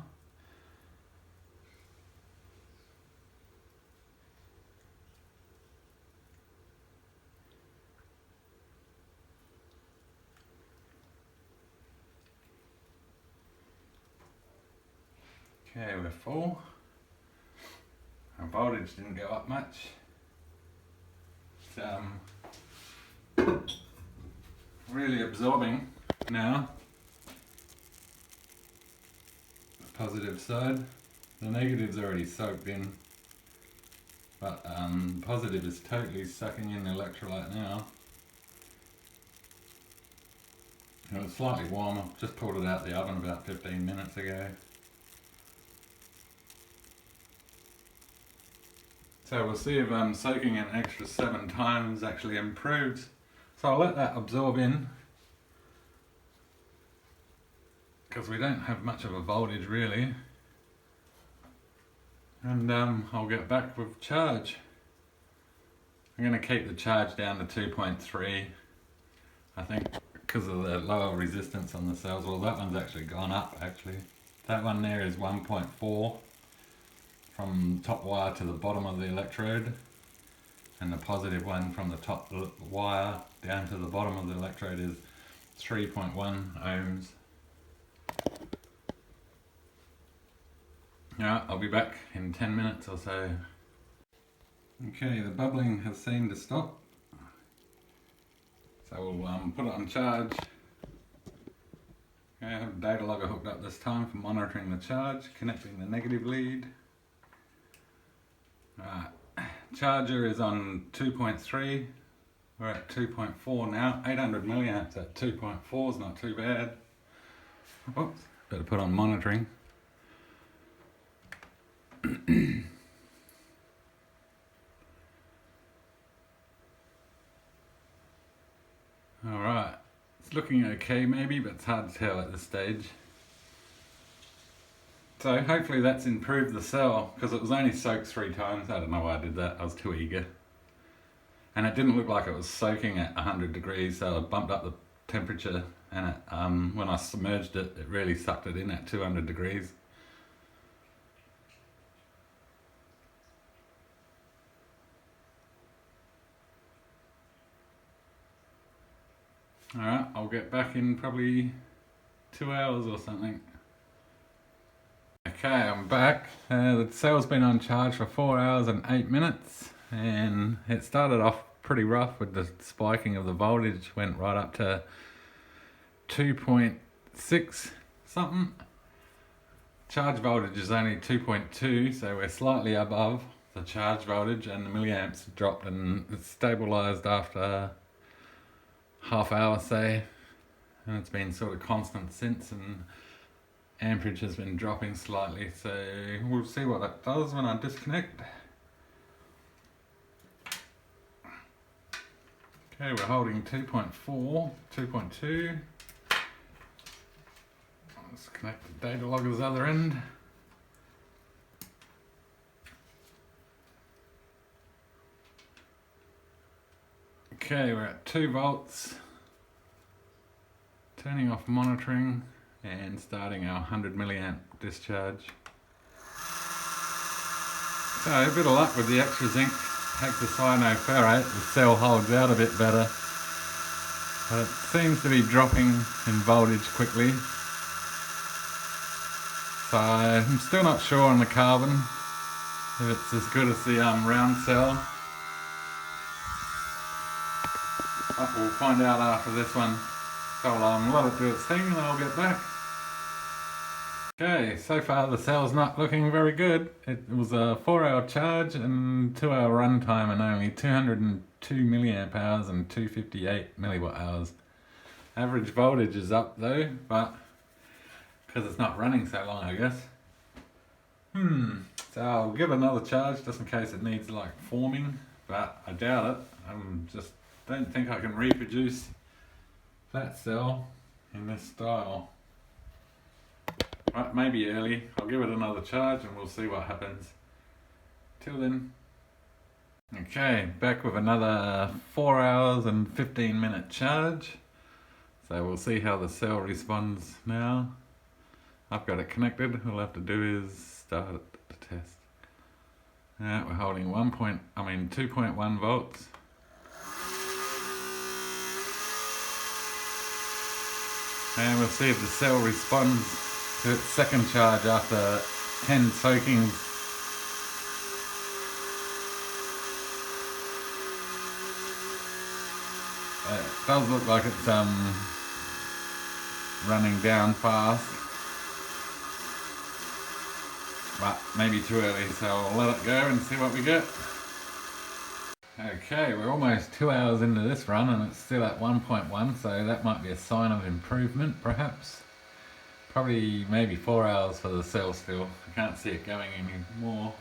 Okay, we're full. Our voltage didn't go up much. It's really absorbing now. The positive side. The negative's already soaked in, but positive is totally sucking in the electrolyte now. It was slightly warm. I've just pulled it out the oven about 15 minutes ago. So we'll see if soaking an extra 7 times actually improves. So I'll let that absorb in, because we don't have much of a voltage really. And I'll get back with charge. I'm going to keep the charge down to 2.3, I think, because of the lower resistance on the cells. Well, that one's actually gone up actually. That one there is 1.4. From top wire to the bottom of the electrode, and the positive one from the top wire down to the bottom of the electrode is 3.1 ohms. Yeah, I'll be back in 10 minutes or so. Okay, the bubbling has seemed to stop, so we'll put it on charge. Okay, I have a data logger hooked up this time for monitoring the charge, connecting the negative lead. Right, charger is on 2.3, we're at 2.4 now, 800 milliamps at 2.4 is not too bad. Oops, better put on monitoring. Alright, it's looking okay maybe, but it's hard to tell at this stage. So hopefully that's improved the cell, because it was only soaked 3 times. I don't know why I did that, I was too eager. And it didn't look like it was soaking at 100 degrees, so I bumped up the temperature, and it, when I submerged it, it really sucked it in at 200 degrees. Alright, I'll get back in probably 2 hours or something. Okay, I'm back. The cell's been on charge for 4 hours and 8 minutes, and it started off pretty rough with the spiking of the voltage, went right up to 2.6 something. Charge voltage is only 2.2, so we're slightly above the charge voltage, and the milliamps dropped, and it's stabilized after half hour say, and it's been sort of constant since, and amperage has been dropping slightly, so we'll see what that does when I disconnect. Okay, we're holding 2.4, 2.2. Let's connect the data logger's other end. Okay, we're at 2 volts. Turning off monitoring and starting our 100 milliamp discharge. So a bit of luck with the extra zinc hexacyanoferrate, the cell holds out a bit better, but it seems to be dropping in voltage quickly. So I'm still not sure on the carbon if it's as good as the round cell. But we'll find out after this one. So I'll let it do its thing and I'll get back. Okay, so far the cell's not looking very good. It was a 4-hour charge and 2-hour runtime, and only 202 milliamp hours and 258 milliwatt hours. Average voltage is up though, but because it's not running so long, I guess. So I'll give it another charge just in case it needs like forming, but I doubt it. I'm just don't think I can reproduce that cell in this style. Right, maybe early. I'll give it another charge and we'll see what happens. Till then. Okay, back with another 4 hours and 15-minute charge. So we'll see how the cell responds now. I've got it connected. All I have to do is start it to test. We're holding 2.1 volts. And we'll see if the cell responds to its second charge after 10 soakings. It does look like it's running down fast, but maybe too early, so I'll let it go and see what we get. Okay, we're almost 2 hours into this run and it's still at 1.1, so that might be a sign of improvement perhaps. Probably maybe 4 hours for the cell still. I can't see it going anymore.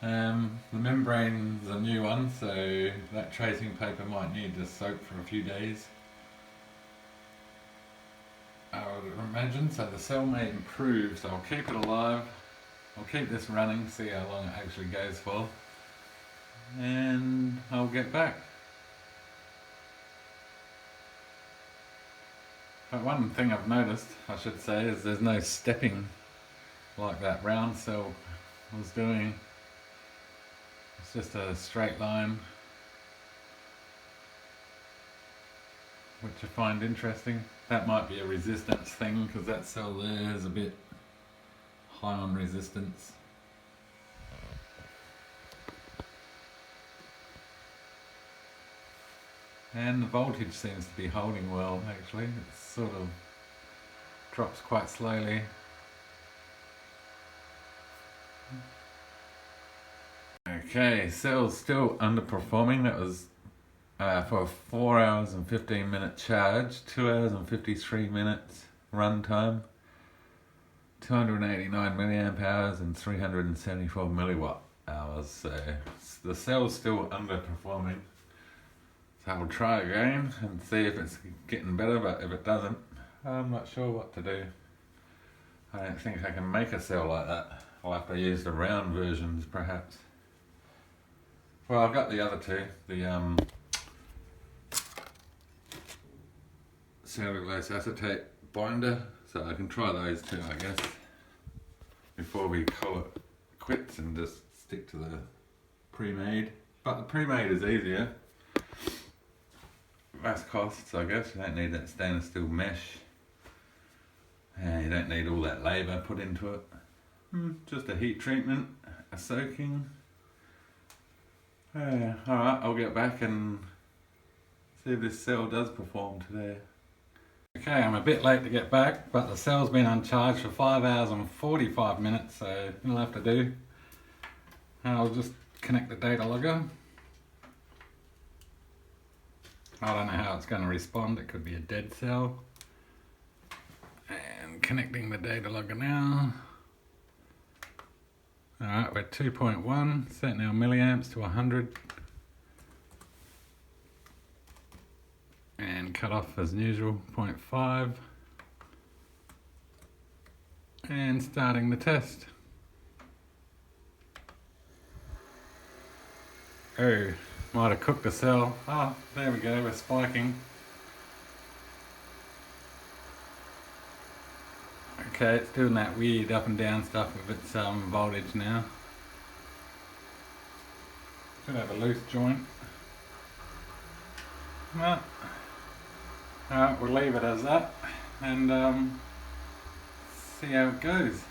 The membrane's a new one, so that tracing paper might need to soak for a few days, I would imagine, so the cell may improve, so I'll keep it alive. I'll keep this running, see how long it actually goes for, and I'll get back. But one thing I've noticed, I should say, is there's no stepping like that round cell was doing. It's just a straight line, which I find interesting. That might be a resistance thing, because that cell there is a bit high on resistance. And the voltage seems to be holding well actually. It sort of drops quite slowly. Okay, cell's still underperforming. That was for a 4 hours and 15-minute charge, 2 hours and 53 minutes run time, 289 milliamp hours and 374 milliwatt hours. So the cell's still underperforming. So I'll try again and see if it's getting better, but if it doesn't, I'm not sure what to do. I don't think I can make a cell like that. I'll have to use the round versions perhaps. Well, I've got the other two, the cellulose acetate binder, so I can try those too, I guess, before we call it quits and just stick to the pre-made. But the pre-made is easier. Less costs, I guess. You don't need that stainless steel mesh, and you don't need all that labour put into it. Just a heat treatment, a soaking. Alright, I'll get back and see if this cell does perform today. Okay, I'm a bit late to get back, but the cell's been uncharged for 5 hours and 45 minutes, so it'll have to do. And I'll just connect the data logger. I don't know how it's going to respond. It could be a dead cell. And connecting the data logger now. Alright, we're 2.1, setting our milliamps to 100. And cut off as usual, 0.5. And starting the test. Oh, might have cooked the cell. Oh, there we go, we're spiking. Okay, it's doing that weird up and down stuff with its voltage now. Should have a loose joint. No. Alright, we'll leave it as that and see how it goes.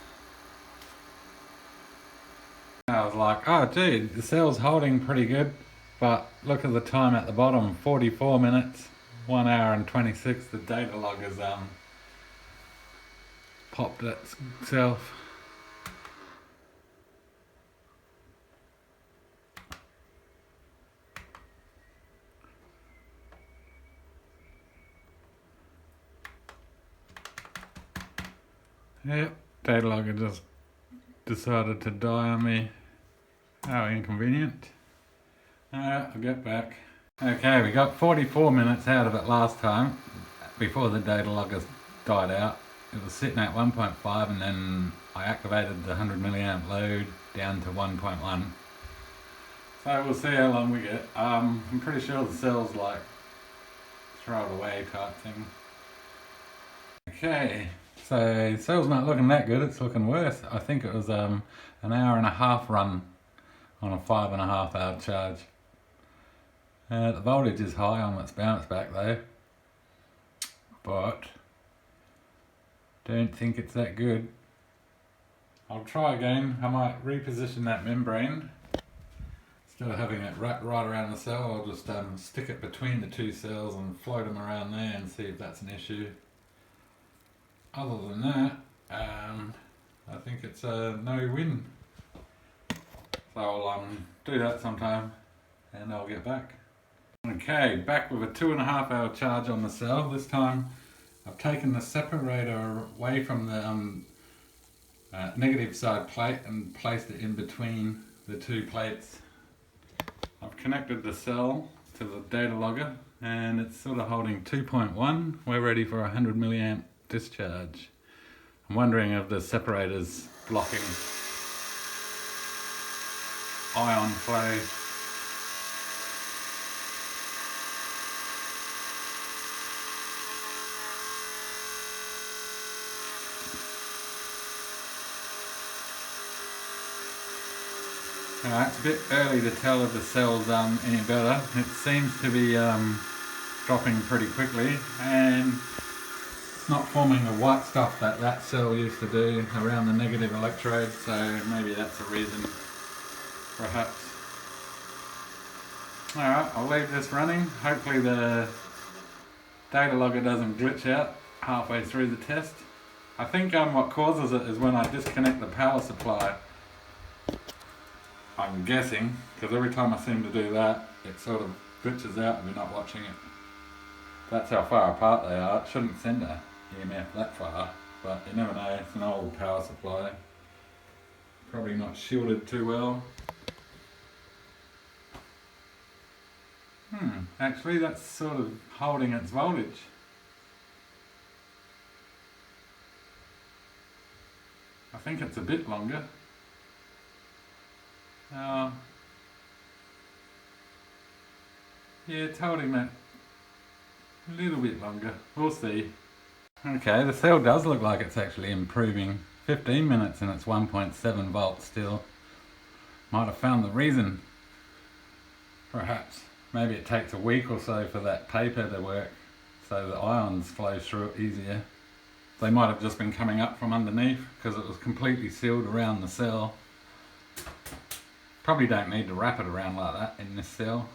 I was like, oh gee, the cell's holding pretty good, but look at the time at the bottom, 44 minutes, 1 hour and 26. The data logger's popped itself. Yep, data logger just decided to die on me. How inconvenient. Alright, I'll get back. Okay, we got 44 minutes out of it last time, before the data logger died out. It was sitting at 1.5 and then I activated the 100 milliamp load down to 1.1. So we'll see how long we get. I'm pretty sure the cell's like throw it away type thing. Okay, so cell's not looking that good, it's looking worse. I think it was an hour and a half run on a 5.5 hour charge. The voltage is high on its bounce back though, but don't think it's that good. I'll try again. I might reposition that membrane. Instead of having it wrapped right around the cell, I'll just stick it between the two cells and float them around there and see if that's an issue. Other than that, I think it's a no-win. So I'll do that sometime and I'll get back. Okay, back with a 2.5 hour charge on the cell. This time I've taken the separator away from the negative side plate and placed it in between the two plates. I've connected the cell to the data logger and it's sort of holding 2.1. We're ready for a 100 milliamp discharge. I'm wondering if the separator's blocking ion flow. It's a bit early to tell if the cell's any better. It seems to be dropping pretty quickly and it's not forming the white stuff that cell used to do around the negative electrode, so maybe that's a reason, perhaps. Alright, I'll leave this running. Hopefully the data logger doesn't glitch out halfway through the test. I think what causes it is when I disconnect the power supply. I'm guessing, because every time I seem to do that, it sort of glitches out if you're not watching it. That's how far apart they are. It shouldn't send a EMF that far, but you never know. It's an old power supply. Probably not shielded too well. Actually that's sort of holding its voltage. I think it's a bit longer. Yeah, it's holding that a little bit longer. We'll see. Okay, the cell does look like it's actually improving. 15 minutes and it's 1.7 volts still. Might have found the reason. Perhaps. Maybe it takes a week or so for that paper to work so the ions flow through it easier. They might have just been coming up from underneath because it was completely sealed around the cell. Probably don't need to wrap it around like that in this cell.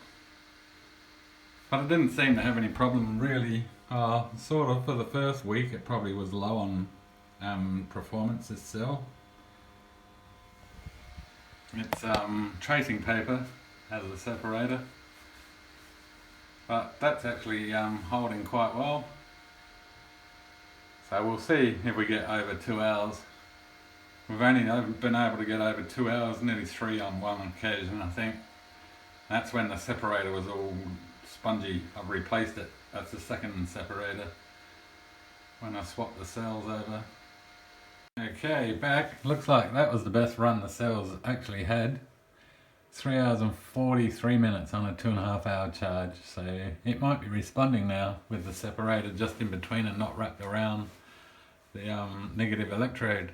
But it didn't seem to have any problem really. Sort of for the first week it probably was low on performance, this cell. It's tracing paper as a separator. But that's actually holding quite well. So we'll see if we get over 2 hours. We've only been able to get over 2 hours, nearly 3 on one occasion I think. That's when the separator was all spongy. I've replaced it. That's the second separator when I swapped the cells over. Okay, back. Looks like that was the best run the cells actually had. 3 hours and 43 minutes on a 2.5 hour charge, so it might be responding now with the separator just in between and not wrapped around the negative electrode.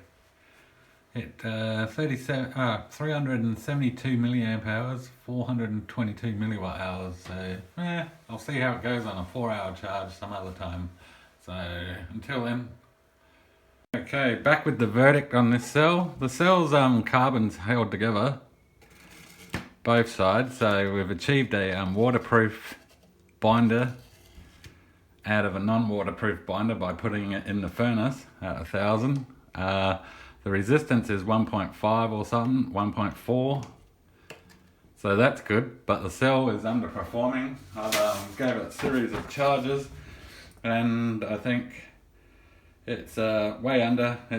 It 372 milliamp hours, 422 milliwatt hours, so I'll see how it goes on a 4 hour charge some other time. So until then. Okay, back with the verdict on this cell. The cell's carbon's held together, both sides, so we've achieved a waterproof binder out of a non-waterproof binder by putting it in the furnace at 1000. The resistance is 1.5 or something, 1.4. So that's good, but the cell is underperforming. I gave it a series of charges and I think it's way under. I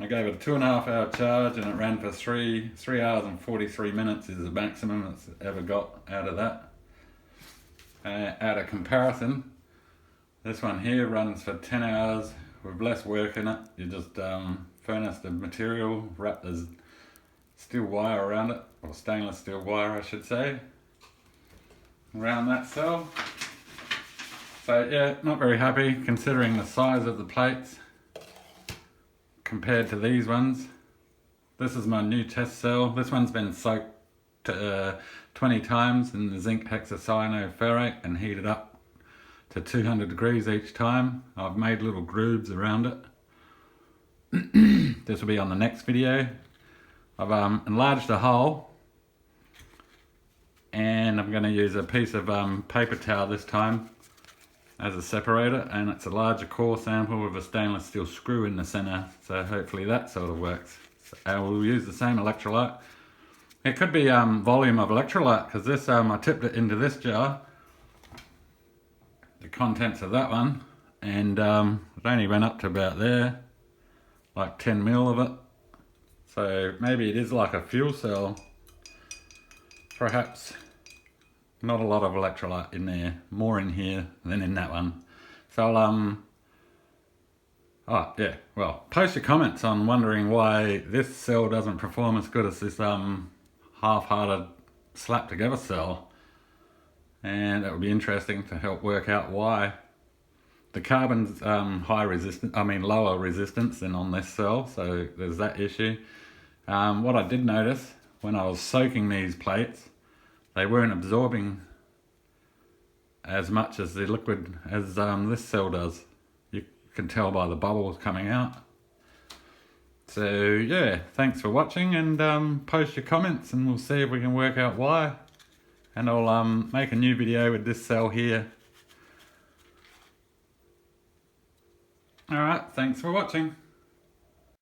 gave it a 2.5 hour charge and it ran for 3 hours and 43 minutes is the maximum it's ever got out of that. At a comparison, this one here runs for 10 hours with less work in it. You just furnace the material, wrap the steel wire around it, or stainless steel wire I should say, around that cell. So yeah, not very happy considering the size of the plates compared to these ones. This is my new test cell. This one's been soaked 20 times in the zinc hexacyanoferrate and heated up to 200 degrees each time. I've made little grooves around it. This will be on the next video. I've enlarged the hole, and I'm going to use a piece of paper towel this time as a separator, and it's a larger core sample with a stainless steel screw in the center, so hopefully that sort of works. So I will use the same electrolyte. It could be volume of electrolyte, because this I tipped it into this jar, the contents of that one, and it only went up to about there, like 10 mil of it. So maybe it is like a fuel cell, perhaps. Not a lot of electrolyte in there, more in here than in that one. So post your comments on wondering why this cell doesn't perform as good as this half-hearted slap together cell, and that would be interesting to help work out why. The carbon's lower resistance than on this cell, so there's that issue. What I did notice when I was soaking these plates, they weren't absorbing as much as the liquid as this cell does. You can tell by the bubbles coming out. So yeah, thanks for watching, and post your comments and we'll see if we can work out why. And I'll make a new video with this cell here. Alright, thanks for watching.